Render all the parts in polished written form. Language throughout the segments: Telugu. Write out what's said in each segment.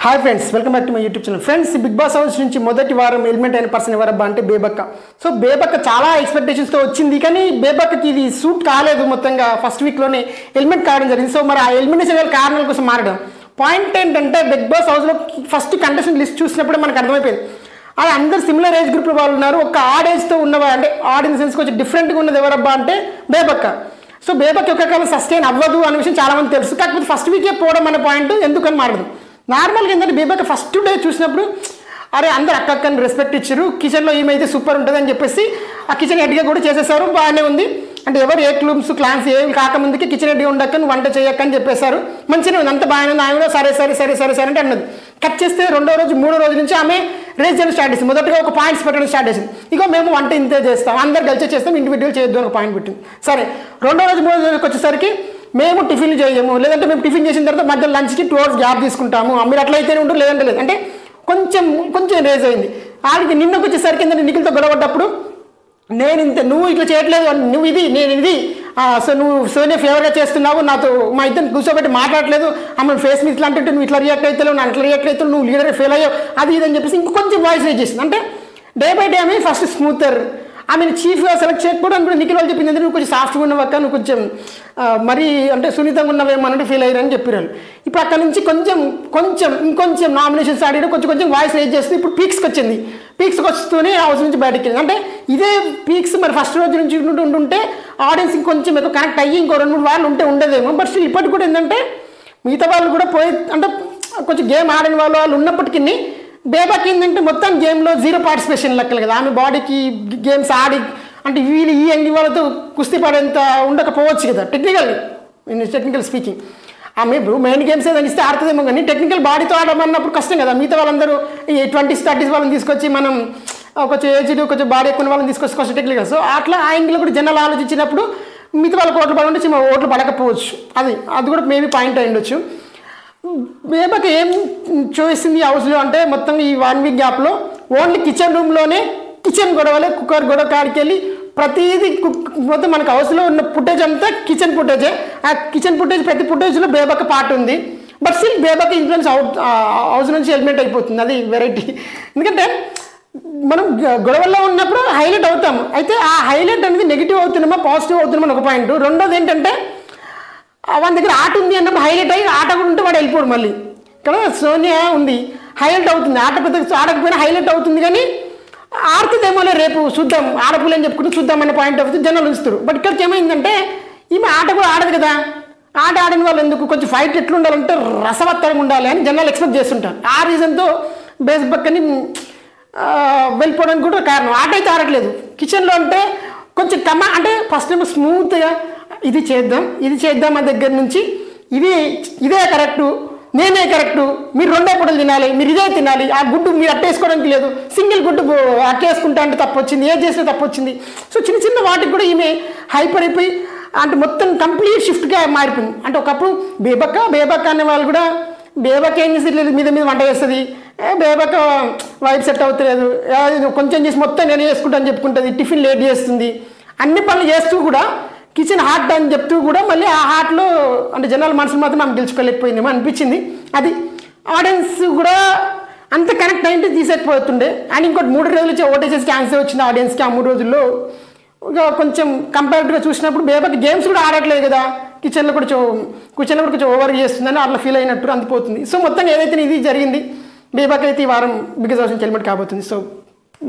Hi friends, welcome back to my YouTube channel. Friends, Bigg Boss house నుంచి మొదటి వారం ఎలిమెంట్ అయిన పర్సన్ ఎవరబ్బా అంటే బేబక్క. సో బేబక్క చాలా ఎక్స్పెక్టేషన్స్తో వచ్చింది, కానీ బేబక్కకి ఇది సూట్ కాలేదు. మొత్తంగా ఫస్ట్ వీక్లోనే ఎలిమెంట్ కావడం జరిగింది. సో మరి ఆ ఎలిమినేషన్ కారణాల కోసం మారడం పాయింట్ ఏంటంటే, బిగ్ బాస్ హౌస్లో ఫస్ట్ కంటెస్టెంట్ లిస్ట్ చూసినప్పుడే మనకు అర్థమైపోయింది. అది అందరు సిమిలర్ ఏజ్ గ్రూప్లో వాళ్ళు ఉన్నారు. ఒక ఆడ్ ఏజ్తో ఉన్నవా అంటే ఆడియన్స్ సెన్స్ కొంచెం డిఫరెంట్గా ఉన్నది ఎవరబ్బా అంటే బేబక్క. సో బేబక్క ఒక కాలం సస్టైన్ అవ్వదు అనే విషయం చాలామంది తెలుసు. కాకపోతే ఫస్ట్ వీకే పోవడం అనే పాయింట్ ఎందుకని మారదు. నార్మల్గా ఏంటంటే బేబక్క ఫస్ట్ డే చూసినప్పుడు అరే అందరు అక్కని రెస్పెక్ట్ ఇచ్చారు, కిచెన్లో ఏమైతే సూపర్ ఉంటుంది అని చెప్పేసి ఆ కిచెన్ హెడ్గా కూడా చేసేసారు. బాగానే ఉంది. అంటే ఎవరు ఏ క్లూమ్స్ క్లాన్స్ ఏమి కాకముందుకి కిచెన్ హెడ్గా ఉండక్క, నువ్వు వంట చేయక్కని చెప్పేశారు. మంచిగా ఉంది, అంత బాగానే ఉంది. ఆమె సరే సరే సరే సరే సరే అంటే అన్నది. కట్ చేస్తే రెండో రోజు మూడో రోజు నుంచి ఆమె రేస్ చేయడం స్టార్ట్ చేసింది. మొదటగా ఒక పాయింట్స్ పెట్టడం స్టార్ట్ చేసింది. ఇక మేము వంట ఇంతే చేస్తాం, అందరు కలిసి చేస్తాం, ఇండివిజువల్ చేయొద్దు ఒక పాయింట్ పెట్టింది. సరే రెండో రోజు మూడో రోజుకి వచ్చేసరికి మేము టిఫిన్లు చేయము, లేదంటే మేము టిఫిన్ చేసిన తర్వాత మధ్య లంచ్కి 2 hours గ్యాప్ తీసుకుంటాము, మీరు అట్లయితేనే ఉంటారు లేదంటే లేదు అంటే కొంచెం కొంచెం రేజ్ అయింది. ఆడికి నిన్నకు వచ్చేసరికి ఏంటంటే నిఖిల్తో గొడవడ్డప్పుడు నేను ఇంత నువ్వు ఇట్లా చేయట్లేదు, నువ్వు ఇది నేను ఇది, సో నువ్వు సోనియా ఫేవర్గా చేస్తున్నావు, నాతో మా ఇద్దరు కూర్చోబెట్టి మాట్లాడలేదు, ఆమె ఫేస్ మీద ఇట్లా అంటే నువ్వు ఇట్లా రియాక్ట్ అవుతావు, నేను ఇట్లా రియాక్ట్ అవుతావు, నువ్వు లీడర్ ఫెయిల్ అయ్యావు, అది ఇది అని చెప్పేసి ఇంకొంచెం వాయిస్ రేజ్ చేసింది. అంటే డే బై డే ఆమె ఫస్ట్ స్మూతర్, ఆమెను చీఫ్గా సెలెక్ట్ చేయకపోవడం కూడా నిఖిల్ వాళ్ళు చెప్పింది అంటే నువ్వు కొంచెం సాఫ్ట్గా ఉన్నవక్క, నువ్వు కొంచెం మరీ అంటే సున్నితంగా ఉన్నవేమో అంటే ఫీల్ అయ్యారని చెప్పారు. ఇప్పుడు అక్కడ నుంచి కొంచెం కొంచెం ఇంకొంచెం నామినేషన్స్ ఆడి కొంచెం కొంచెం వాయిస్ రేజ్ చేస్తూ ఇప్పుడు పీక్స్కి వచ్చింది. పీక్స్కి వస్తూనే హౌస్ నుంచి బయటకి వెళ్ళింది. అంటే ఇదే పీక్స్ మరి ఫస్ట్ రోజు నుంచి ఉంటుంటే ఆడియన్స్ ఇంకొంచెం ఎక్కువ కనెక్ట్ అయ్యి ఇంకో 2-3 వారాలు ఉంటే ఉండదేమో. బట్ స్టిల్ ఇప్పటికి కూడా ఏంటంటే మిగతా వాళ్ళు కూడా పోయి అంటే కొంచెం గేమ్ ఆడిన వాళ్ళు ఉన్నప్పటికీ బేబక్ ఏంటంటే మొత్తం గేమ్లో 0 participation లెక్కలు కదా. ఆమె బాడీకి గేమ్స్ ఆడి అంటే వీళ్ళు ఈ యంగ్ వాళ్ళతో కుస్తీ పడేంత ఉండకపోవచ్చు కదా టెక్నికల్ స్పీకింగ్. ఆమె మెయిన్ గేమ్స్ ఏదైనా ఇస్తే ఆడుతుందేమో, కానీ టెక్నికల్ బాడీతో ఆడమన్నప్పుడు కష్టం కదా. మిగతా వాళ్ళందరూ ఈ 20s 30s వాళ్ళని తీసుకొచ్చి మనం కొంచెం ఏజ్డ్ కొంచెం బాడీ ఎక్కువ వాళ్ళని తీసుకొచ్చి కొంచెం టెక్నికల్. సో అట్లా ఆ యాంగిల్లో కూడా జనాలు ఆలోచించినప్పుడు మిగతా వాళ్ళకి ఓట్లు పడుంటే చిన్న ఓట్లు పడకపోవచ్చు. అది కూడా మేబీ పాయింట్ అయి ఉండొచ్చు. బేబక్ ఏం చూసింది హౌస్లో అంటే మొత్తం ఈ 1 week గ్యాప్లో ఓన్లీ కిచెన్ రూమ్లోనే కిచెన్ గొడవలే, కుక్కర్ గొడవ కాడికి వెళ్ళి ప్రతిదీ మొత్తం మనకు హౌస్లో ఉన్న ఫుటేజ్ అంతా కిచెన్ ఫుటేజే. ఆ కిచెన్ ఫుటేజ్ ప్రతి ఫుటేజ్లో బేబక్ పార్ట్ ఉంది. బట్ స్టిల్ బేబక్ ఇన్ఫ్లుయెన్స్ హౌస్ నుంచి ఎలిమినేట్ అయిపోతుంది. అది వెరైటీ. ఎందుకంటే మనం గొడవల్లో ఉన్నప్పుడు హైలైట్ అవుతాము. అయితే ఆ హైలైట్ అనేది నెగిటివ్ అవుతున్నామా పాజిటివ్ అవుతున్నామా అని ఒక పాయింట్. రెండోది ఏంటంటే వాని దగ్గర ఆట ఉంది అన్నప్పుడు హైలైట్ అయ్యి ఆట కూడా ఉంటే వాడు వెళ్ళిపోడు. మళ్ళీ ఇక్కడ సోనియా ఉంది, హైలైట్ అవుతుంది, ఆట పెద్ద ఆడకపోయినా హైలైట్ అవుతుంది, కానీ ఆడుతుందేమోలే రేపు చూద్దాం, ఆడపిల్ల అని చెప్పుకుంటూ చూద్దామనే పాయింట్ ఆఫ్ జనాలు ఉంచుతారు. బట్ ఇక్కడికి ఏమైందంటే ఈమె ఆట కూడా ఆడదు కదా. ఆట ఆడిన వాళ్ళు ఎందుకు కొంచెం ఫైట్ ఎట్లా ఉండాలంటే రసవత్తరంగా ఉండాలి అని జనాలు ఎక్స్పెక్ట్ చేస్తుంటారు. ఆ రీజన్తో బేస్ బక్కని వెళ్ళిపోవడానికి కూడా కారణం. ఆట అయితే ఆడట్లేదు. కిచెన్లో అంటే కొంచెం అంటే ఫస్ట్ ఏమో స్మూత్గా ఇది చేద్దాం ఆ దగ్గర నుంచి ఇదే కరెక్టు, నేనే కరెక్టు, మీరు 2 పూటలు తినాలి, మీరు ఇదే తినాలి, ఆ గుడ్డు మీరు అట్టేసుకోవడానికి లేదు, సింగిల్ గుడ్డు అట్టేసుకుంటా అంటే తప్పు వచ్చింది, ఏది చేసినా తప్పు వచ్చింది. సో చిన్న చిన్న వాటికి కూడా ఈమె హైపర్ అయిపోయి అంటే మొత్తం కంప్లీట్ షిఫ్ట్గా మారిపోయింది. అంటే ఒకప్పుడు బేబక్క అనే వాళ్ళు కూడా బేబక్క ఏం చేసి మీద వంట చేస్తుంది, బేబక్క వైఫ్ సెట్ అవుతలేదు, కొంచెం చేసి మొత్తం నేను చేసుకుంటాను చెప్పుకుంటుంది, టిఫిన్ లేట్ చేస్తుంది, అన్ని పనులు చేస్తూ కూడా కిచెన్ హాట్ అని చెప్తూ కూడా మళ్ళీ ఆ హాట్లో అంటే జనాల మనసులు మాత్రం ఆమె గెలుచుకోలేకపోయిందేమో అనిపించింది. అది ఆడియన్స్ కూడా అంత కనెక్ట్ అయింటే తీసేకపోతుండే. అండ్ ఇంకోటి 3 రోజులు ఓటేసేసి ఛాన్సే వచ్చింది ఆడియన్స్కి. ఆ 3 రోజుల్లో కొంచెం కంపేరిటివ్గా చూసినప్పుడు బేబక్ గేమ్స్ కూడా ఆడట్లేదు కదా, కిచెన్లో కూడా కొంచెం ఓవర్ చేస్తుందని అట్లా ఫీల్ అయినట్టు అందిపోతుంది. సో మొత్తం ఏదైతే ఇది జరిగింది, బేబక్ అయితే ఈ వారం బిగ్ బాస్ నుంచి ఎలిమినేట్ కాబోతుంది. సో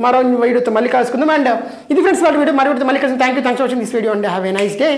మరో వీడియోతో మళ్ళీ కలుసుకుందాం. అండ్ ఇది ఫ్రెండ్స్ వాళ్ళ వీడియో, మరో వీడియోతో మళ్ళీ కలిసి thanks for watching this video and have a nice day.